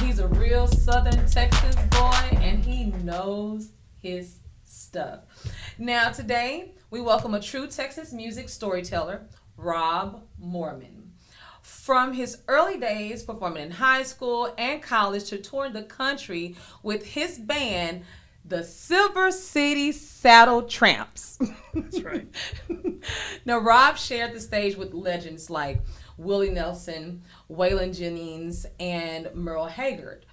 He's a real Southern Texas boy, and he knows his stuff. Now, today, we welcome a true Texas music storyteller, Rob Moorman. From his early days performing in high school and college to touring the country with his band, the Silver City Saddle Tramps. That's right. Now, Rob shared the stage with legends like Willie Nelson, Waylon Jennings, and Merle Haggard.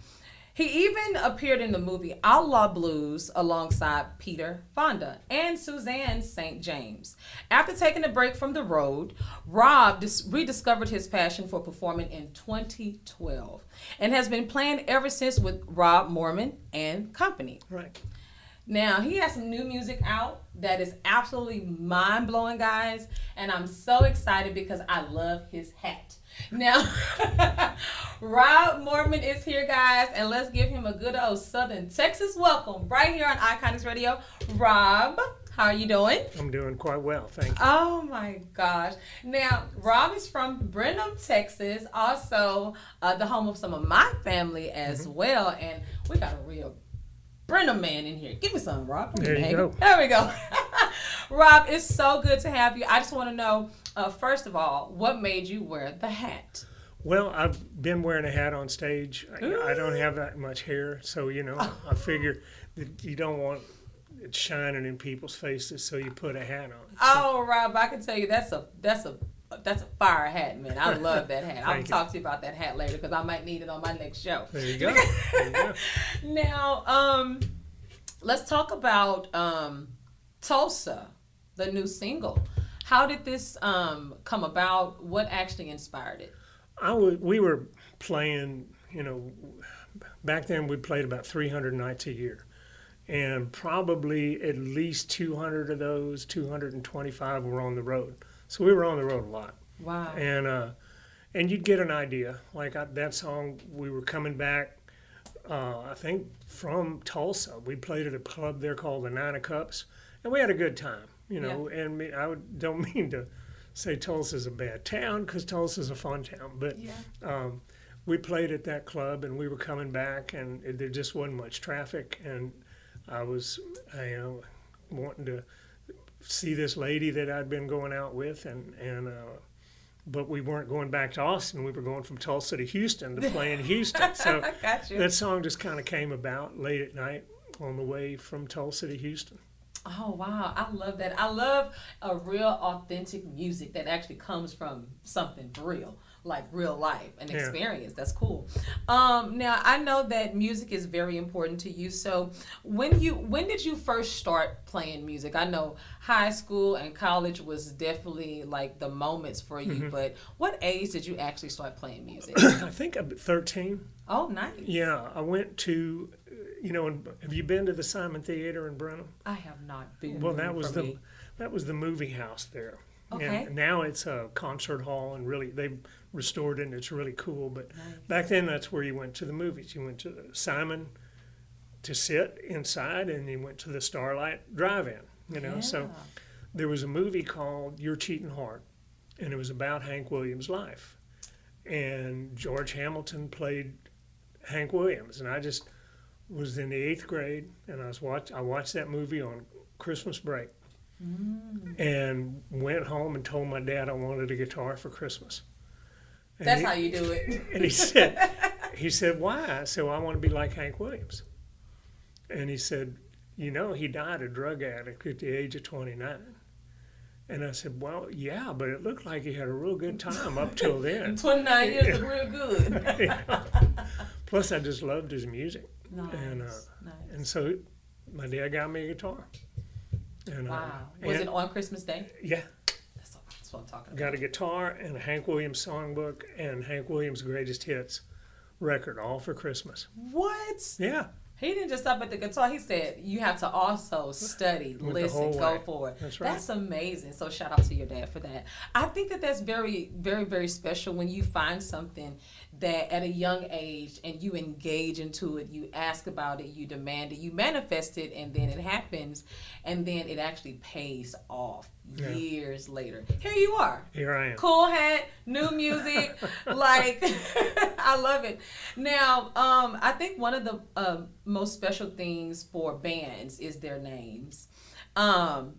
He even appeared in the movie Outlaw Blues alongside Peter Fonda and Suzanne St. James. After taking a break from the road, Rob rediscovered his passion for performing in 2012 and has been playing ever since with Rob Moorman and Company. Right. Now, he has some new music out that is absolutely mind-blowing, guys, and I'm so excited because I love his hat. Now, Rob Moorman is here, guys, and let's give him a good old Southern Texas welcome right here on Iconix Radio. Rob, how are you doing? I'm doing quite well, thank you. Oh, my gosh. Now, Rob is from Brenham, Texas, also the home of some of my family as well, and we got a real Brenham man in here. Give me some, Rob. There you go. There we go. Rob, it's so good to have you. I just want to know, first of all, what made you wear the hat? Well, I've been wearing a hat on stage. I don't have that much hair, so, I figure that you don't want it shining in people's faces, so you put a hat on. Oh, Rob, I can tell you that's a fire hat, man. I love that hat. I'll talk to you about that hat later because I might need it on my next show. There you go. There you go. Now, let's talk about Tulsa, the new single. How did this come about? What actually inspired it? We were playing, back then we played about 300 nights a year. And probably at least 200 of those, 225 were on the road. So we were on the road a lot. Wow. And you'd get an idea. Like that song, we were coming back, I think, from Tulsa. We played at a club there called the Nine of Cups. And we had a good time, And don't mean to say Tulsa's a bad town, because Tulsa's a fun town. But we played at that club, and we were coming back, and there just wasn't much traffic. And I was, wanting to see this lady that I'd been going out with, but we weren't going back to Austin. We were going from Tulsa to Houston to play in Houston. So that song just kind of came about late at night on the way from Tulsa to Houston. Oh, wow. I love that. I love a real authentic music that actually comes from something real, like real life and experience. That's cool. Now, I know that music is very important to you. So when did you first start playing music? I know high school and college was definitely like the moments for you, but what age did you actually start playing music? I think I'm 13. Oh, nice. Yeah, I went to... have you been to the Simon Theater in Brenham? I have not been. Well, that was the movie house there. Okay. And now it's a concert hall, and really they've restored it, and it's really cool. But back then, that's where you went to the movies. You went to the Simon to sit inside, and you went to the Starlight Drive-In. So there was a movie called Your Cheating Heart, and it was about Hank Williams' life. And George Hamilton played Hank Williams, and I just was in the 8th grade, and I watched that movie on Christmas break, and went home and told my dad I wanted a guitar for Christmas. And that's how you do it. And he said, why? I said, well, I want to be like Hank Williams. And he said, he died a drug addict at the age of 29. And I said, well, yeah, but it looked like he had a real good time up till then. 29 years is real good. Plus, I just loved his music. Nice. And so my dad got me a guitar. And, wow. Was it on Christmas Day? Yeah. That's what I'm talking about. Got a guitar and a Hank Williams songbook and Hank Williams' Greatest Hits record, all for Christmas. What? Yeah. He didn't just stop at the guitar. He said you have to also study, listen, go forward. That's right. That's amazing. So shout out to your dad for that. I think that that's very, very, very special when you find something that at a young age and you engage into it, you ask about it, you demand it, you manifest it, and then it happens, and then it actually pays off. years later. Here you are. Here I am. Cool hat, new music, like I love it. Now, I think one of the most special things for bands is their names. And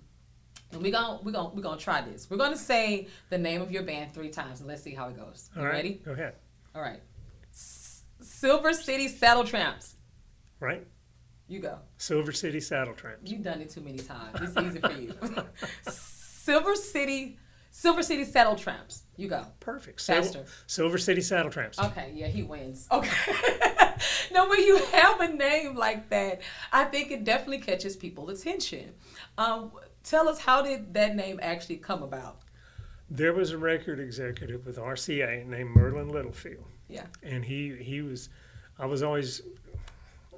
we're gonna try this. We're gonna say the name of your band 3 times, and let's see how it goes. You ready? Go ahead. All right. Silver City Saddle Tramps. Right. You go. Silver City Saddle Tramps. You've done it too many times. It's easy for you. Silver City Saddle Tramps. You go. Perfect. Faster. Silver City Saddle Tramps. Okay, yeah, he wins. Okay. Now, when you have a name like that, I think it definitely catches people's attention. Tell us, how did that name actually come about? There was a record executive with RCA named Merle Littlefield. Yeah. And he was, I was always,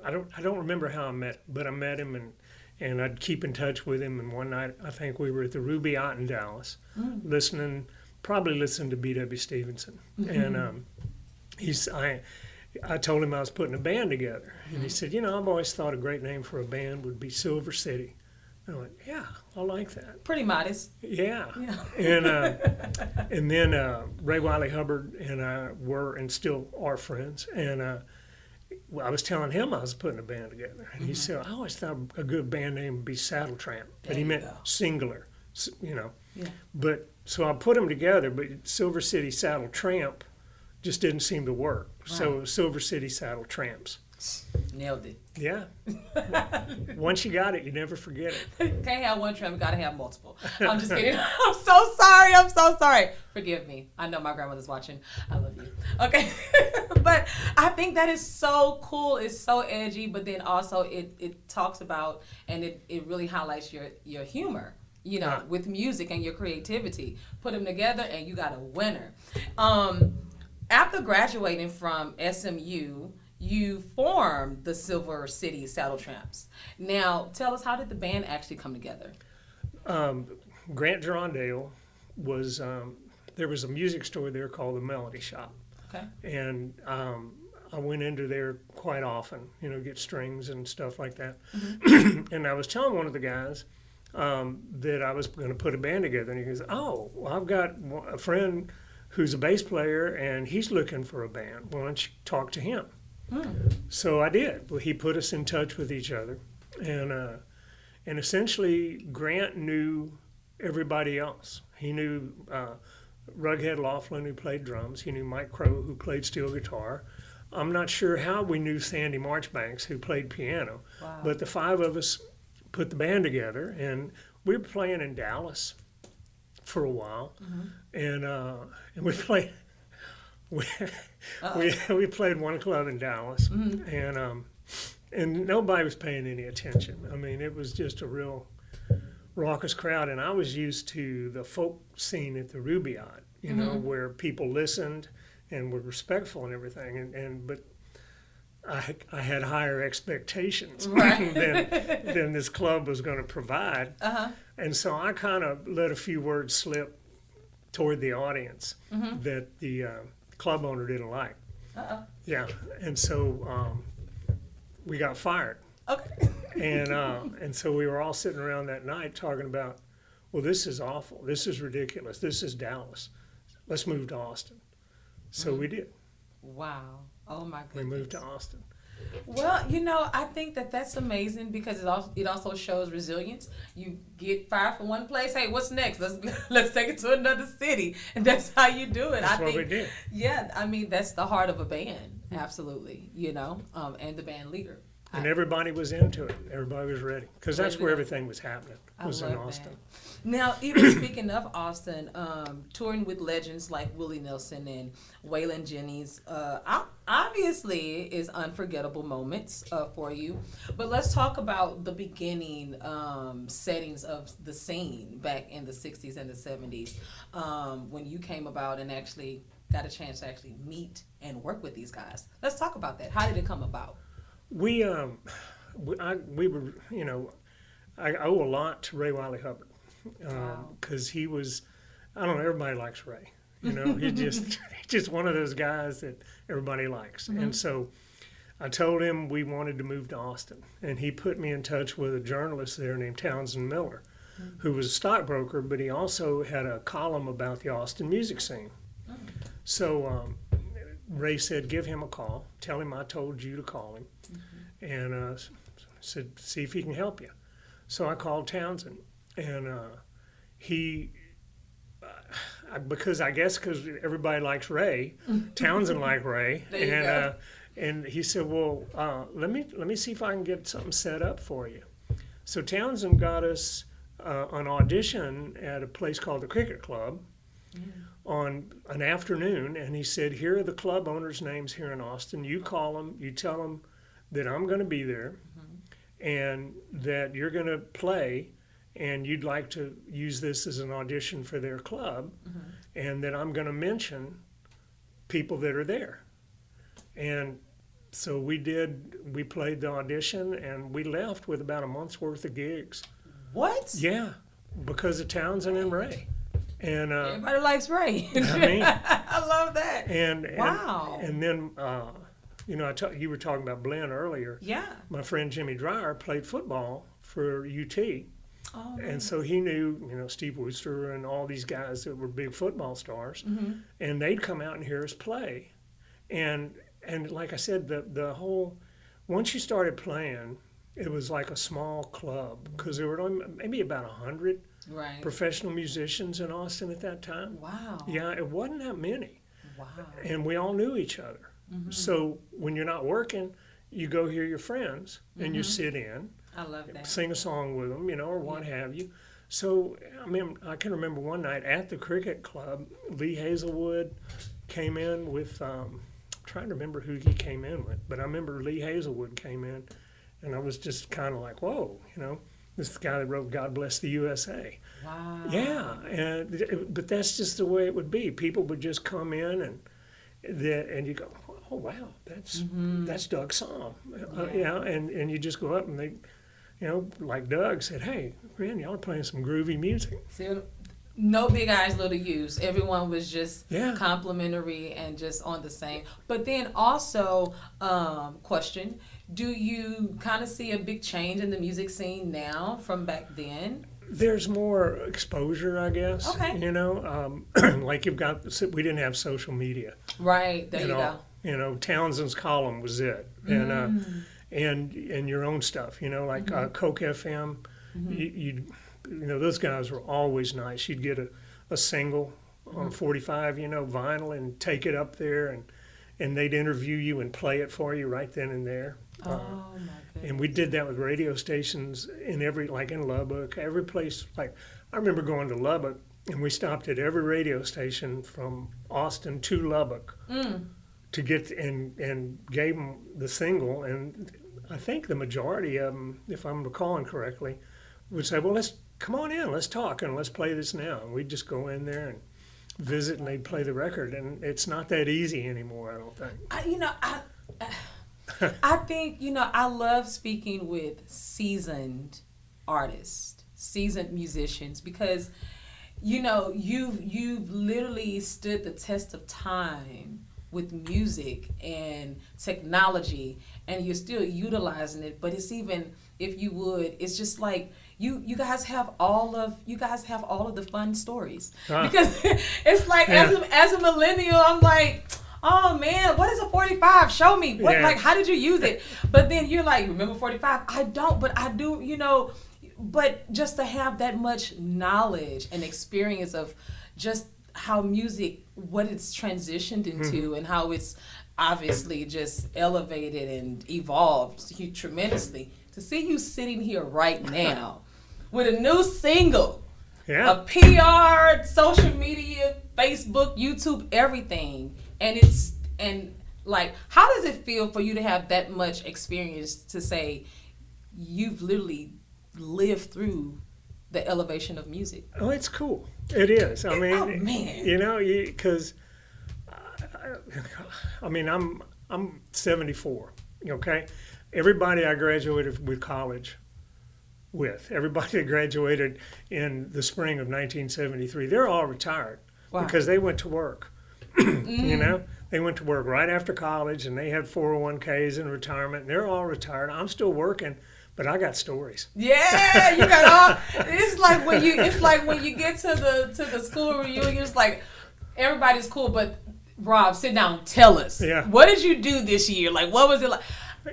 I don't remember how I met, but I met him and I'd keep in touch with him. And one night, I think we were at the Ruby Yacht in Dallas, probably listening to B.W. Stevenson. And I told him I was putting a band together. And he said, I've always thought a great name for a band would be Silver City. And I went, yeah, I like that. Pretty modest. Yeah. And then Ray Wiley Hubbard and I were and still are friends. And I was telling him I was putting a band together. And he said, I always thought a good band name would be Saddle Tramp. But he meant singular, Yeah. But so I put them together, but Silver City Saddle Tramp just didn't seem to work. Right. So Silver City Saddle Tramps. Nailed it. Yeah. Once you got it, you never forget it. Can't have one tramp, gotta have multiple. I'm just kidding. I'm so sorry. Forgive me. I know my grandmother's watching. I love you. Okay. But I think that is so cool. It's so edgy, but then also it talks about, and it really highlights your humor, with music and your creativity. Put them together and you got a winner. After graduating from SMU, you formed the Silver City Saddle Tramps. Now, tell us, how did the band actually come together? Grant Gerondale was, there was a music store there called the Melody Shop. Okay. And I went into there quite often, get strings and stuff like that. And I was telling one of the guys that I was going to put a band together. And he goes, well, I've got a friend who's a bass player, and he's looking for a band. Why don't you talk to him? So I did. Well, he put us in touch with each other, and essentially Grant knew everybody else. He knew Rughead Laughlin, who played drums. He knew Mike Crow, who played steel guitar. I'm not sure how we knew Sandy Marchbanks, who played piano. Wow. But the 5 of us put the band together, and we were playing in Dallas for a while, and we played. We played one club in Dallas, and nobody was paying any attention. I mean, it was just a real raucous crowd, and I was used to the folk scene at the Ruby Yacht, where people listened and were respectful and everything. But I had higher expectations than this club was going to provide, and so I kind of let a few words slip toward the audience that the club owner didn't like. Yeah, and so we got fired. Okay. And so we were all sitting around that night talking about, well, this is awful. This is ridiculous. This is Dallas. Let's move to Austin. So we did. Wow. Oh my goodness. We moved to Austin. Well, I think that's amazing because it also shows resilience. You get fired from one place. Hey, what's next? Let's take it to another city, and that's how you do it. That's what we did. Yeah, I mean that's the heart of a band, absolutely. And the band leader. And everybody was into it. Everybody was ready because that's where everything was happening. Was in Austin. That. Now, even speaking of Austin, touring with legends like Willie Nelson and Waylon Jennings, obviously is unforgettable moments for you. But let's talk about the beginning settings of the scene back in the 60s and the 70s when you came about and actually got a chance to actually meet and work with these guys. Let's talk about that. How did it come about? We were, I owe a lot to Ray Wiley Hubbard because he was, I don't know, everybody likes Ray. He's just one of those guys that everybody likes. And so I told him we wanted to move to Austin, and he put me in touch with a journalist there named Townsend Miller, who was a stockbroker, but he also had a column about the Austin music scene. So Ray said, give him a call. Tell him I told you to call him. And said, see if he can help you. So I called Townsend. And he, because everybody likes Ray, Townsend liked Ray. There you go. And he said, well, let me see if I can get something set up for you. So Townsend got us an audition at a place called the Cricket Club on an afternoon, and he said, here are the club owners' names here in Austin. You call them, you tell them that I'm going to be there and that you're going to play and you'd like to use this as an audition for their club and that I'm going to mention people that are there. And so we played the audition and we left with about a month's worth of gigs. What? Yeah, because of Townsend and Ray. And everybody likes Ray. I mean, I love that. Wow. And then, you were talking about Blinn earlier. Yeah. My friend Jimmy Dreyer played football for UT. Oh, and so he knew, Steve Wooster and all these guys that were big football stars. And they'd come out and hear us play. And like I said, the whole, once you started playing, it was like a small club because there were only maybe about 100 professional musicians in Austin at that time. Wow. Yeah, it wasn't that many. Wow. And we all knew each other. So when you're not working, you go hear your friends and you sit in. I love that. Sing a song with them, or what have you. So, I mean, I can remember one night at the Cricket Club, Lee Hazelwood came in with, I'm trying to remember who he came in with, but I remember Lee Hazelwood came in, and I was just kind of like, whoa, this is the guy that wrote God Bless the USA. Wow. Yeah, but that's just the way it would be. People would just come in and you go, oh, wow, that's Doug's song. And you just go up and they, like Doug said, hey, man, y'all are playing some groovy music. See, no big eyes, little U's. Everyone was just complimentary and just on the same. But then also, question, do you kind of see a big change in the music scene now from back then? There's more exposure, I guess. Okay. Like we didn't have social media. Right, there you go. Townsend's column was it. And your own stuff, like Coke FM, those guys were always nice. You'd get a single on 45, vinyl and take it up there and they'd interview you and play it for you right then and there. Oh, my goodness. And we did that with radio stations in in Lubbock, every place. Like, I remember going to Lubbock and we stopped at every radio station from Austin to Lubbock to get, and gave them the single. And I think the majority of them, if I'm recalling correctly, would say, well, come on in, let's talk, and let's play this now. And we'd just go in there and visit, and they'd play the record. And it's not that easy anymore, I don't think. I think, I love speaking with seasoned artists, seasoned musicians, because, you've literally stood the test of time with music and technology, and you're still utilizing it. But it's even, if you would, it's just like you guys have all of the fun stories, because it's like as a millennial, I'm like, oh man, what is a 45? Show me what, like, how did you use it? But then you're like, remember 45? I don't, but I do, But just to have that much knowledge and experience of just how music, what it's transitioned into, and how it's obviously just elevated and evolved tremendously. To see you sitting here right now with a new single, a PR, social media, Facebook, YouTube, everything, and like, how does it feel for you to have that much experience to say you've literally lived through the elevation of music? Oh, it's cool. It is. I mean, oh, man. Because I'm 74. Okay, everybody I graduated with college with, everybody that graduated in the spring of 1973, they're all retired because they went to work. They went to work right after college, and they had 401ks and retirement, and they're all retired. I'm still working, But I got stories. Yeah, you got all. It's like when you get to the school reunion, it's like everybody's cool, but Rob, sit down, tell us. Yeah. What did you do this year? Like, what was it like?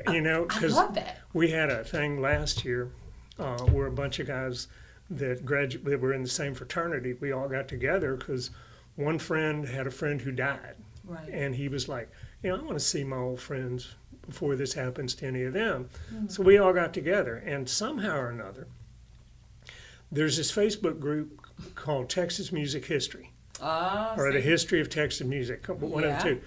You know, I because love that. we had a thing last year where a bunch of guys that were in the same fraternity, we all got together because one friend had a friend who died. Right. And he was like, I want to see my old friends before this happens to any of them. So we all got together, and somehow or another, there's this Facebook group called Texas Music History, or the History of Texas Music, one of the two.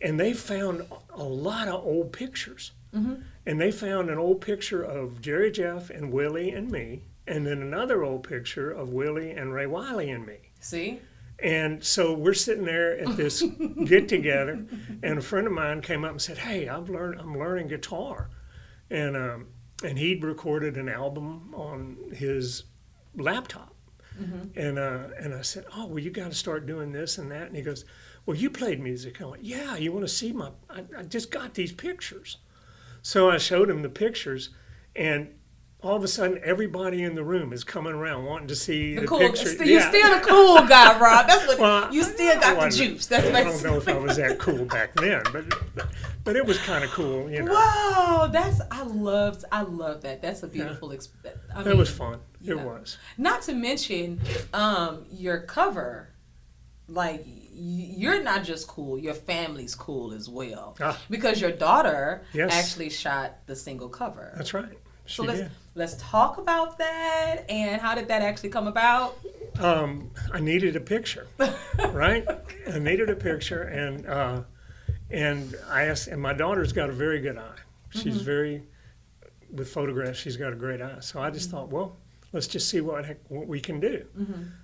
And they found a lot of old pictures. And they found an old picture of Jerry Jeff and Willie and me, and then another old picture of Willie and Ray Wiley and me. See? And so we're sitting there at this get together, and a friend of mine came up and said, "Hey, I'm learning guitar," and he'd recorded an album on his laptop, and I said, "Oh, well, you got to start doing this and that," and he goes, "Well, you played music." I went, "Yeah, you want to see I just got these pictures," so I showed him the pictures, and all of a sudden, everybody in the room is coming around wanting to see the picture. You're still a cool guy, Rob. That's what you still got the juice. That's I don't know if I was that cool back then, but it was kind of cool, Wow, I love that. That's a beautiful experience. It was fun. It was. Not to mention your cover. Like, you're not just cool, your family's cool as well. Because your daughter actually shot the single cover. That's right. So let's talk about that, and how did that actually come about? I needed a picture, right? I needed a picture, and I asked, and my daughter's got a very good eye. She's with photographs, she's got a great eye. So I just thought, well, let's just see what we can do.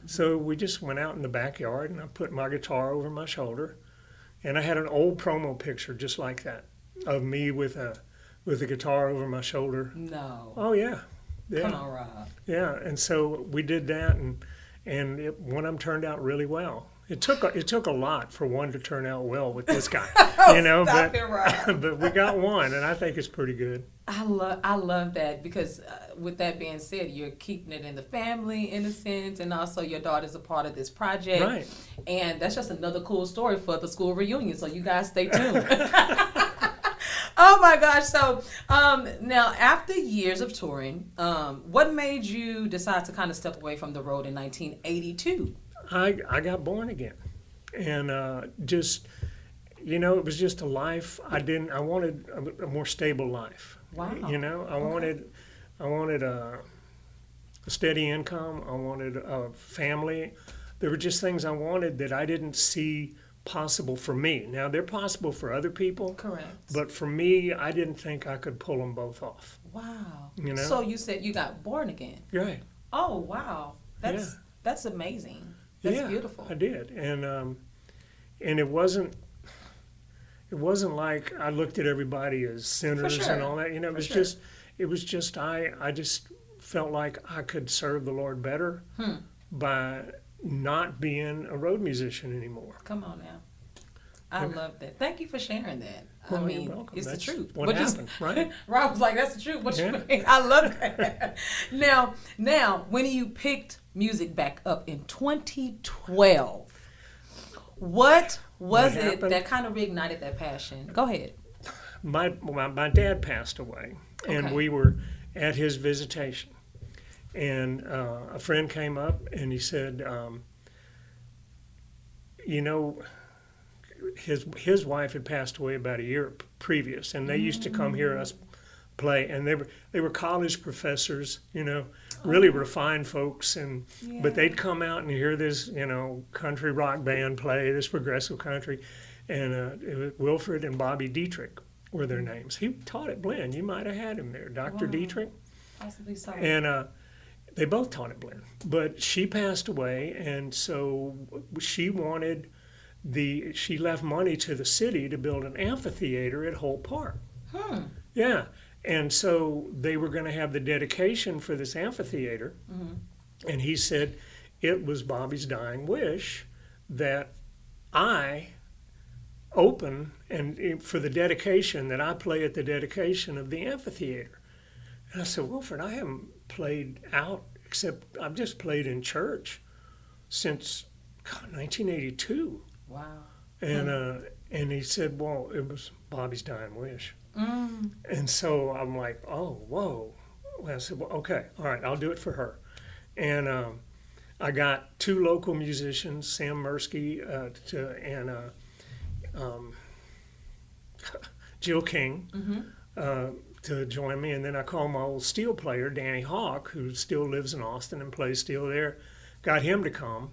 So we just went out in the backyard, and I put my guitar over my shoulder, and I had an old promo picture just like that of me with a guitar over my shoulder. No. Oh yeah. Come on, Rob. Yeah, and so we did that, and one of them turned out really well. It took a lot for one to turn out well with this guy, Stop it, Rob. but we got one, and I think it's pretty good. I love that, because with that being said, you're keeping it in the family in a sense, and also your daughter's a part of this project, right? And that's just another cool story for the school reunion. So you guys stay tuned. Oh my gosh! So now, after years of touring, what made you decide to kind of step away from the road in 1982? I got born again, and just it was just a life. I wanted a more stable life. Wow. I wanted a steady income. I wanted a family. There were just things I wanted that I didn't see possible for me. Now, they're possible for other people. Correct. But for me, I didn't think I could pull them both off. Wow. So you said you got born again. Right. Oh, wow. That's amazing. That's beautiful. I did. And it wasn't like I looked at everybody as sinners and all that. It was just I just felt like I could serve the Lord better by not being a road musician anymore. Come on now. I love that. Thank you for sharing that. Well, you're welcome. It's That's the truth. What happened, right? Rob was like, that's the truth. What you mean? I love that. Now, when you picked music back up in 2012, what was it that kind of reignited that passion? Go ahead. My dad passed away, and we were at his visitation. And a friend came up and he said, his wife had passed away about a year previous, and they used to come hear us play, and they were college professors, really refined folks, but they'd come out and hear this, country rock band play, this progressive country, and it was Wilfred and Bobby Dietrich were their names. He taught at Blinn. You might have had him there, Dr. Dietrich. Possibly so. And they both taught at Blinn, but she passed away, and so she left money to the city to build an amphitheater at Holt Park. Yeah, and so they were going to have the dedication for this amphitheater, and he said it was Bobby's dying wish that I open and for the dedication, that I play at the dedication of the amphitheater. And I said, Wilfred, I haven't played out except I've just played in church since 1982. Wow. And he said, well, it was Bobby's dying wish. Mm. And so I'm like, oh, whoa. Well, I said, well, okay, all right, I'll do it for her. And I got 2 local musicians, Sam Mursky and Jill King, to join me. And then I called my old steel player, Danny Hawk, who still lives in Austin and plays steel there, got him to come.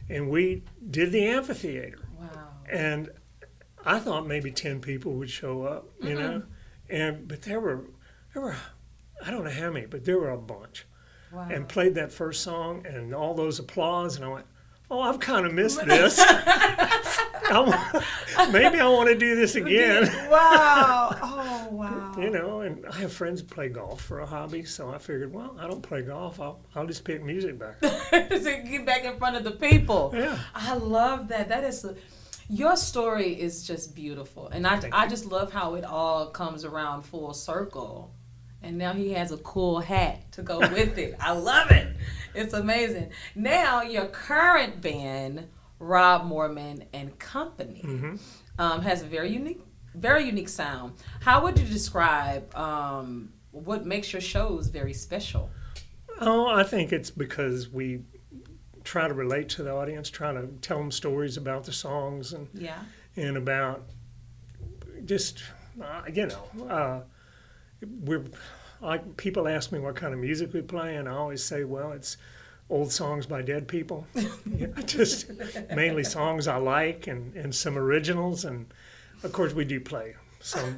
And we did the amphitheater. Wow. And I thought maybe 10 people would show up, you know, but there were, I don't know how many, but there were a bunch. Wow. And played that first song and all those applause, and I went, oh, I've kind of missed this. Maybe I want to do this again. Wow. Oh, wow. You know, and I have friends who play golf for a hobby, so I figured, well, I don't play golf. I'll just pick music back up. To get back in front of the people. Yeah. I love that. That is, your story is just beautiful. And I just love how it all comes around full circle. And now he has a cool hat to go with it. I love it. It's amazing. Now, your current band, Rob Moorman and Company, has a very unique sound. How would you describe what makes your shows very special? Oh, I think it's because we try to relate to the audience, try to tell them stories about the songs and about just, we're like, people ask me what kind of music we play, and I always say, well, it's old songs by dead people. Just mainly songs I like and some originals, and of course we do play some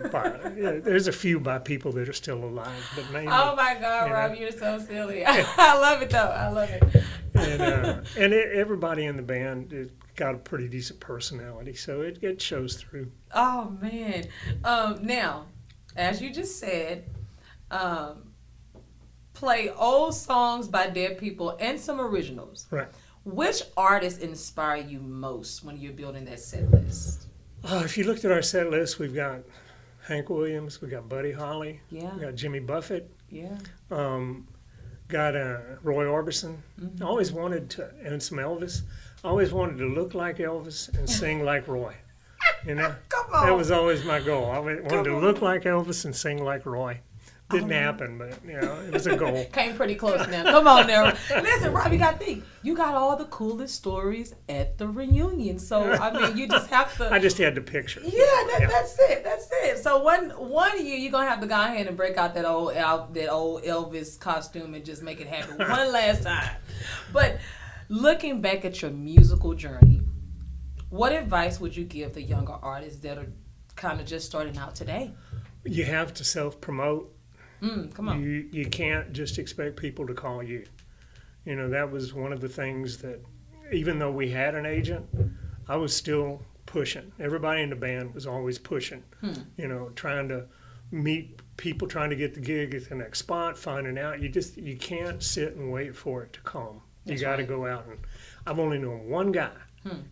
there's a few by people that are still alive, but mainly. Oh my God, Rob, you're so silly. I love it though. I love it. And everybody in the band has got a pretty decent personality, so it shows through. Oh man. Now, as you just said, play old songs by dead people and some originals. Right. Which artists inspire you most when you're building that set list? If you looked at our set list, we've got Hank Williams, we've got Buddy Holly, we got Jimmy Buffett, got Roy Orbison. I always wanted to, and some Elvis. I always wanted to look like Elvis and sing like Roy. You know, Come on. That was always my goal. I wanted to look like Elvis and sing like Roy. Didn't happen, but it was a goal. Came pretty close now. Come on now. Listen, Rob, you got to think. You got all the coolest stories at the reunion. So, I mean, you just have to. I just had to picture. Yeah, that's it. That's it. So one year you're gonna have to go ahead and break out that old Elvis costume and just make it happen one last time. But looking back at your musical journey, what advice would you give the younger artists that are kind of just starting out today? You have to self-promote. Come on. You can't just expect people to call you. You know, that was one of the things that, even though we had an agent, I was still pushing. Everybody in the band was always pushing. You know, trying to meet people, trying to get the gig at the next spot, finding out. You can't sit and wait for it to come. You got to go out. And I've only known one guy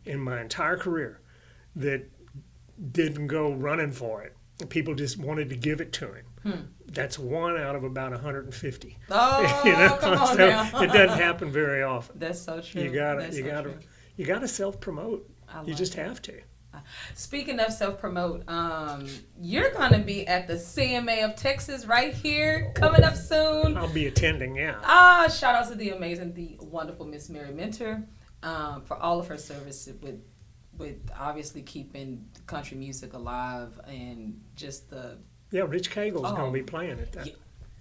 in my entire career that didn't go running for it. People just wanted to give it to him. That's one out of about 150. Oh, you know? Come on now. It doesn't happen very often. That's so true. You gotta self-promote. You just have to. Speaking of self-promote, you're gonna be at the CMA of Texas right here coming up soon. I'll be attending. Yeah. Shout out to the amazing, the wonderful Miss Mary Minter for all of her service with obviously keeping country music alive and just the. Yeah, Rich Cagle's going to be playing at that. Yeah.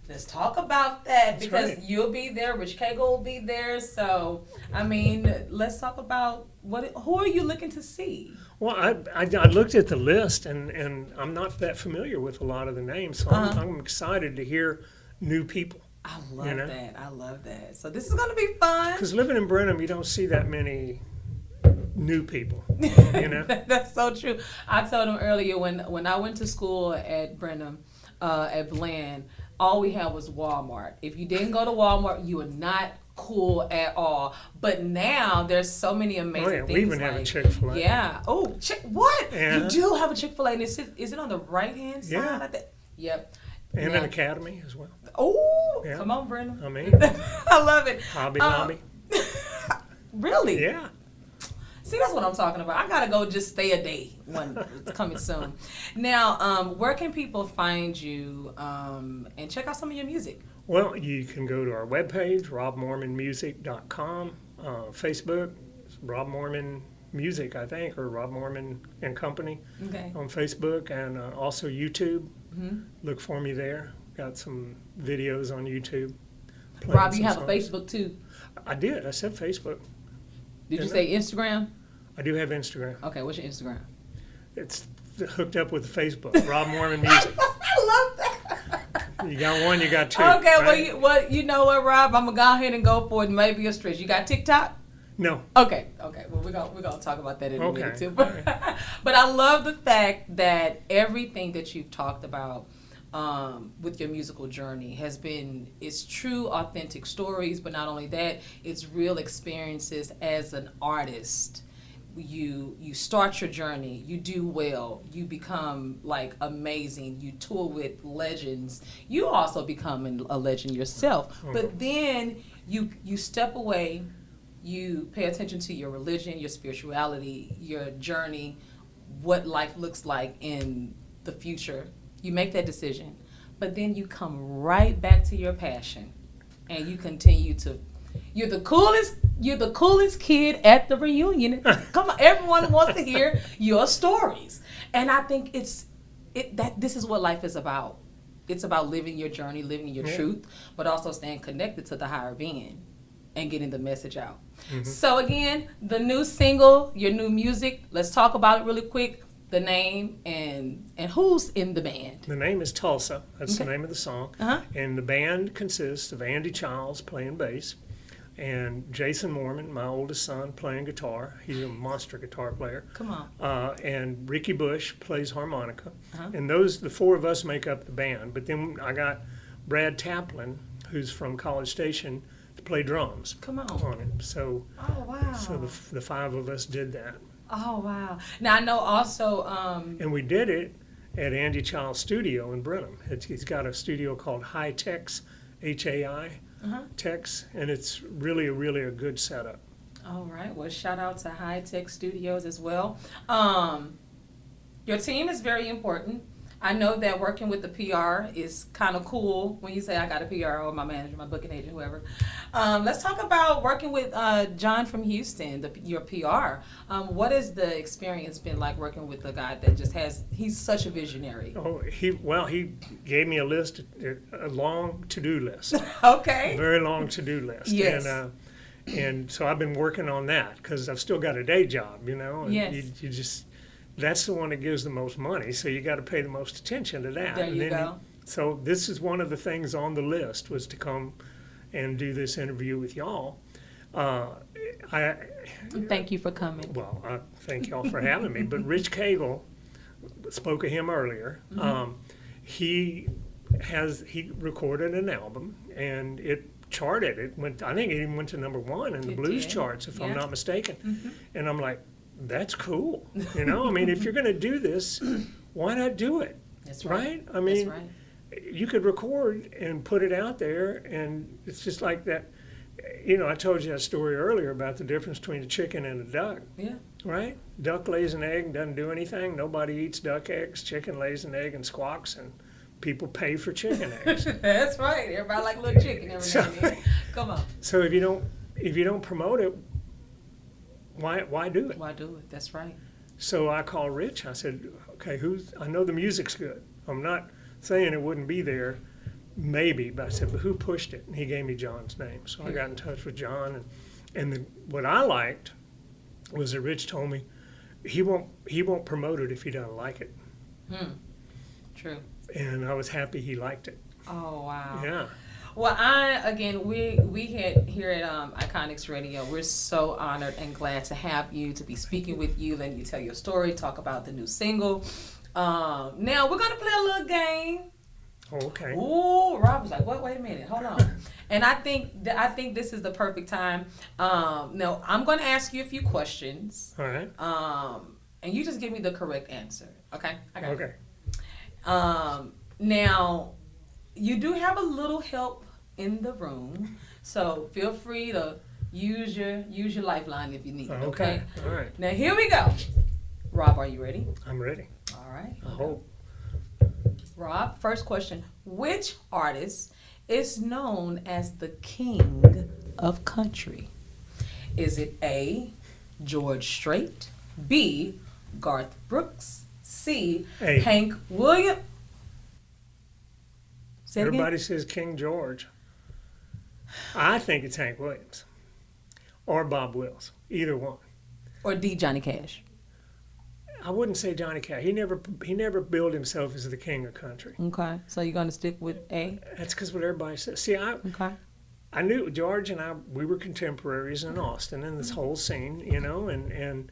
Let's talk about that. That's because you'll be there. Rich Cagle will be there. So, I mean, let's talk about who are you looking to see? Well, I looked at the list, and I'm not that familiar with a lot of the names, so I'm excited to hear new people. I love that. I love that. So this is going to be fun. Because living in Brenham, you don't see that many new people, you know. That's so true. I told him earlier when I went to school at Brenham, at Bland, all we had was Walmart. If you didn't go to Walmart, you were not cool at all. But now there's so many amazing things. We even have a Chick-fil-A. Yeah. Oh, what? Yeah. You do have a Chick-fil-A, and is it on the right hand side? Yeah. Yep. And an academy as well. Oh, Yeah. come on, Brenda. I mean, I love it. Hobby Lobby. Really? Yeah. See, that's what I'm talking about. I gotta go just stay a day. It's coming soon. Now, where can people find you and check out some of your music? Well, you can go to our webpage, robmoormanmusic.com, Facebook, Rob Moorman Music, I think, or Rob Moorman and Company on Facebook, and also YouTube. Look for me there. Got some videos on YouTube. Rob, you have a Facebook too. I did. I said Facebook. Did you say Instagram? I do have Instagram. Okay, what's your Instagram? It's hooked up with Facebook, Rob Moorman Music. I love that. You got one, you got two. Okay, right? well, you know what, Rob? I'm gonna go ahead and go for it. Maybe a stretch. You got TikTok? No. Okay. Well, we're gonna talk about that in a minute too. Right. But I love the fact that everything that you've talked about with your musical journey it's true, authentic stories. But not only that, it's real experiences as an artist. You start your journey, you do well, you become like amazing, you tour with legends, you also become a legend yourself. But then you step away, you pay attention to your religion, your spirituality, your journey, what life looks like in the future. You make that decision, but then you come right back to your passion, and you continue to. You're the coolest kid at the reunion. Come on, everyone wants to hear your stories, and I think this is what life is about. It's about living your journey, living your truth, but also staying connected to the higher being and getting the message out. So again, the new single, your new music. Let's talk about it really quick. The name and who's in the band. The name is Tulsa. That's the name of the song. And the band consists of Andy Childs playing bass, and Jason Moorman, my oldest son, playing guitar. He's a monster guitar player. Come on. And Ricky Bush plays harmonica. And the four of us make up the band. But then I got Brad Taplin, who's from College Station, to play drums. Come on. it. So, oh wow. So the five of us did that. Oh wow. Now I know also. And we did it at Andy Child's studio in Brenham. He's got a studio called High Techs, HAI. Techs, and it's really a good setup. All right. Well, shout out to High Tech Studios as well. Your team is very important. I know that working with the PR is kind of cool when you say I got a PR or my manager, my booking agent, whoever. Let's talk about working with John from Houston, your PR. What has the experience been like working with a guy that he's such a visionary? Oh, he gave me a list, a long to-do list. Okay. A very long to-do list. Yes. And so I've been working on that because I've still got a day job, And yes. That's the one that gives the most money, so you got to pay the most attention to that. There you go. So this is one of the things on the list, was to come and do this interview with y'all. Thank you for coming. Well, I thank y'all for having me. But Rich Cagle, spoke of him earlier. He recorded an album, and it charted. I think it even went to #1 in the blues charts, if I'm not mistaken. And I'm like, that's cool. I mean, if you're going to do this, why not do it? That's right. I mean, that's right. You could record and put it out there, and it's just like that. I told you that story earlier about the difference between a chicken and a duck. Yeah. Right? Duck lays an egg, doesn't do anything. Nobody eats duck eggs. Chicken lays an egg and squawks, and people pay for chicken eggs. That's right. Everybody like a little chicken every now and then. Come on. So if you don't promote it, why do it? Why do it? That's right. So I called Rich. I said, okay, I know the music's good. I'm not saying it wouldn't be there, maybe, but I said, but who pushed it? And he gave me John's name. So I got in touch with John, and what I liked was that Rich told me he won't promote it if he doesn't like it. True. And I was happy he liked it. Oh wow. Yeah. Well, we had here at Iconix Radio, we're so honored and glad to have you, to be speaking with you, letting you tell your story, talk about the new single. Now we're gonna play a little game. Oh, okay. Ooh, Rob was like, "What? Wait a minute, hold on." And I think this is the perfect time. Now I'm gonna ask you a few questions. All right. And you just give me the correct answer. Okay. I got it. Okay. Now, you do have a little help in the room, so feel free to use your lifeline if you need it. Okay. All right. Now here we go. Rob, are you ready? I'm ready. All right. I hope. Rob, first question: which artist is known as the king of country? Is it A, George Strait, B, Garth Brooks, C, A. Hank Williams? Everybody says King George. I think it's Hank Williams or Bob Wills, either one. Or D, Johnny Cash? I wouldn't say Johnny Cash. He never billed himself as the king of country. Okay, so you're going to stick with A? That's because what everybody says. See, Okay. I knew George and we were contemporaries in Austin in this whole scene, and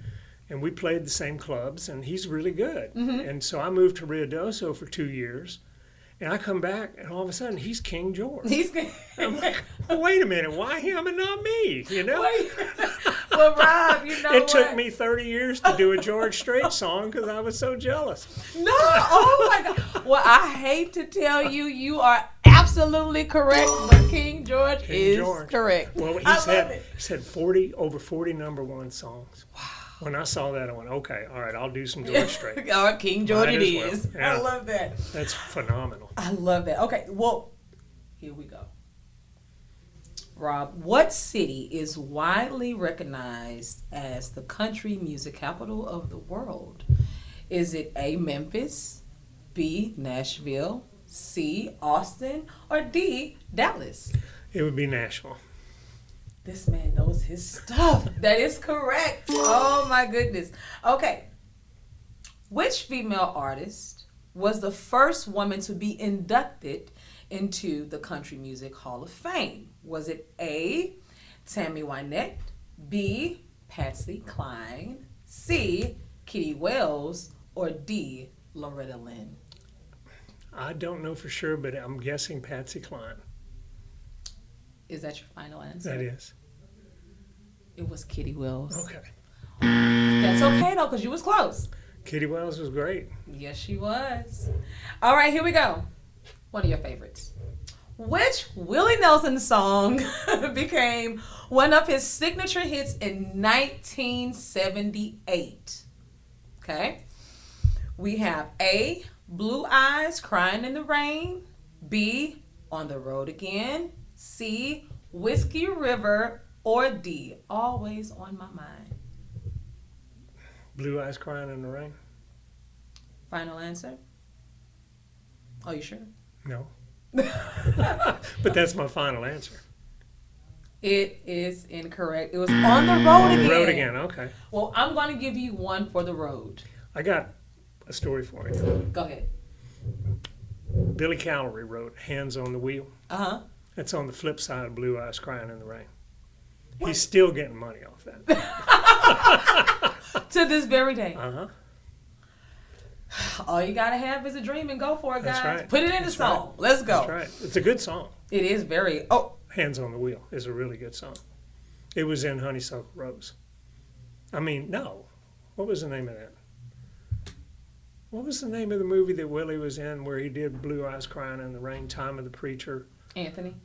we played the same clubs, and he's really good. Mm-hmm. And so I moved to Ruidoso for 2 years, and I come back, and all of a sudden he's King George. He's good. I'm like, wait a minute, why him and not me? Well, Rob, you know It took me 30 years to do a George Strait song because I was so jealous. No, oh my God. Well, I hate to tell you, you are absolutely correct, but King George is correct. Well, he's had 40 #1 songs. Wow. When I saw that, I went, okay, all right, I'll do some George Strait. All right, King George it is. Well. Yeah. I love that. That's phenomenal. I love that. Okay, well, here we go. Rob, what city is widely recognized as the country music capital of the world? Is it A, Memphis, B, Nashville, C, Austin, or D, Dallas? It would be Nashville. This man knows his stuff. That is correct. Oh my goodness. Okay. Which female artist was the first woman to be inducted into the Country Music Hall of Fame? Was it A, Tammy Wynette, B, Patsy Cline, C, Kitty Wells, or D, Loretta Lynn? I don't know for sure, but I'm guessing Patsy Cline. Is that your final answer? That is. It was Kitty Wells. Okay. That's okay though, because you was close. Kitty Wells was great. Yes, she was. All right, here we go. One of your favorites. Which Willie Nelson song became one of his signature hits in 1978? Okay. We have A, Blue Eyes, Crying in the Rain. B, On the Road Again. C, Whiskey River. Or D, Always on My Mind. Blue Eyes Crying in the Rain? Final answer? Are you sure? No. But that's my final answer. It is incorrect. It was On the Road Again. On the Road Again, okay. Well, I'm going to give you one for the road. I got a story for you. Go ahead. Billy Calorie wrote Hands on the Wheel. Uh-huh. That's on the flip side of Blue Eyes Crying in the Rain. What? He's still getting money off that. To this very day. Uh-huh. All you got to have is a dream and go for it, guys. That's right. Put it in the song. Right. Let's go. That's right. It's a good song. It is very... Hands on the Wheel is a really good song. It was in Honeysuckle Rose. No. What was the name of that? What was the name of the movie that Willie was in where he did Blue Eyes Crying in the Rain, Time of the Preacher? Anthony.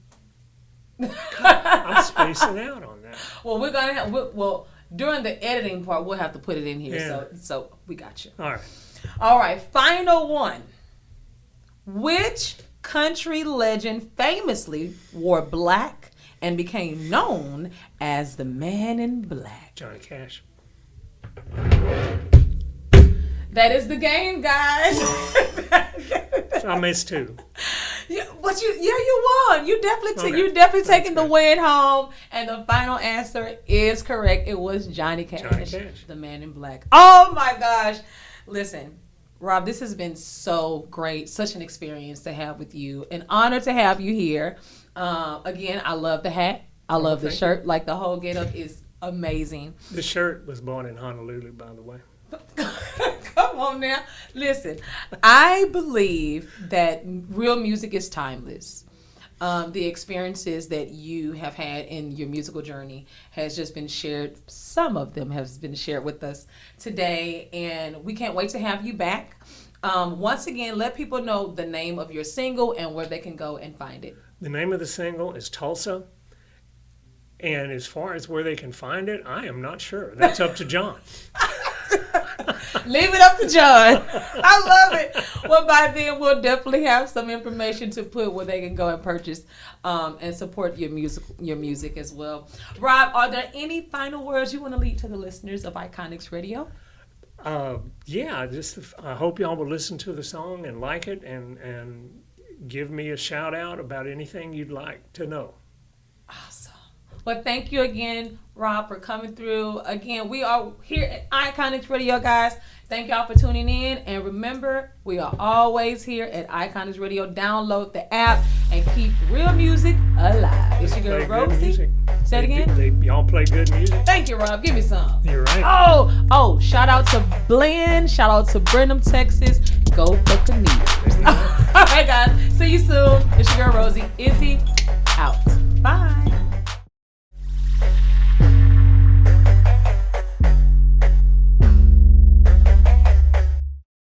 I'm spacing out on that. Well, we're going to have... during the editing part, we'll have to put it in here. Yeah. So we got you. All right. Final one. Which country legend famously wore black and became known as the Man in Black? Johnny Cash. That is the game, guys. I missed two. Yeah, but you won. You definitely Okay. you definitely taking the win home, and the final answer is correct. It was Johnny Cash, the Man in Black. Oh my gosh! Listen, Rob, this has been so great, such an experience to have with you. An honor to have you here. Again, I love the hat. I love the shirt. Like the whole getup is amazing. The shirt was bought in Honolulu, by the way. Come on now. Listen, I believe that real music is timeless. The experiences that you have had in your musical journey has just been shared. Some of them has been shared with us today, and we can't wait to have you back. Once again, let people know the name of your single and where they can go and find it. The name of the single is Tulsa. And as far as where they can find it, I am not sure. That's up to John. Leave it up to John. I love it. Well, by then, we'll definitely have some information to put where they can go and purchase and support your music as well. Rob, are there any final words you want to leave to the listeners of Iconix Radio? I hope y'all will listen to the song and like it and give me a shout out about anything you'd like to know. Awesome. Well, thank you again, Rob, for coming through. Again, we are here at Iconix Radio, guys. Thank y'all for tuning in. And remember, we are always here at Iconix Radio. Download the app and keep real music alive. It's your girl, Rosii. Say it again. Y'all play good music. Thank you, Rob. Give me some. You're right. Oh, shout out to Blinn. Shout out to Brenham, Texas. Go Buccaneers. All right, guys. See you soon. It's your girl, Rosii. Izzy, out.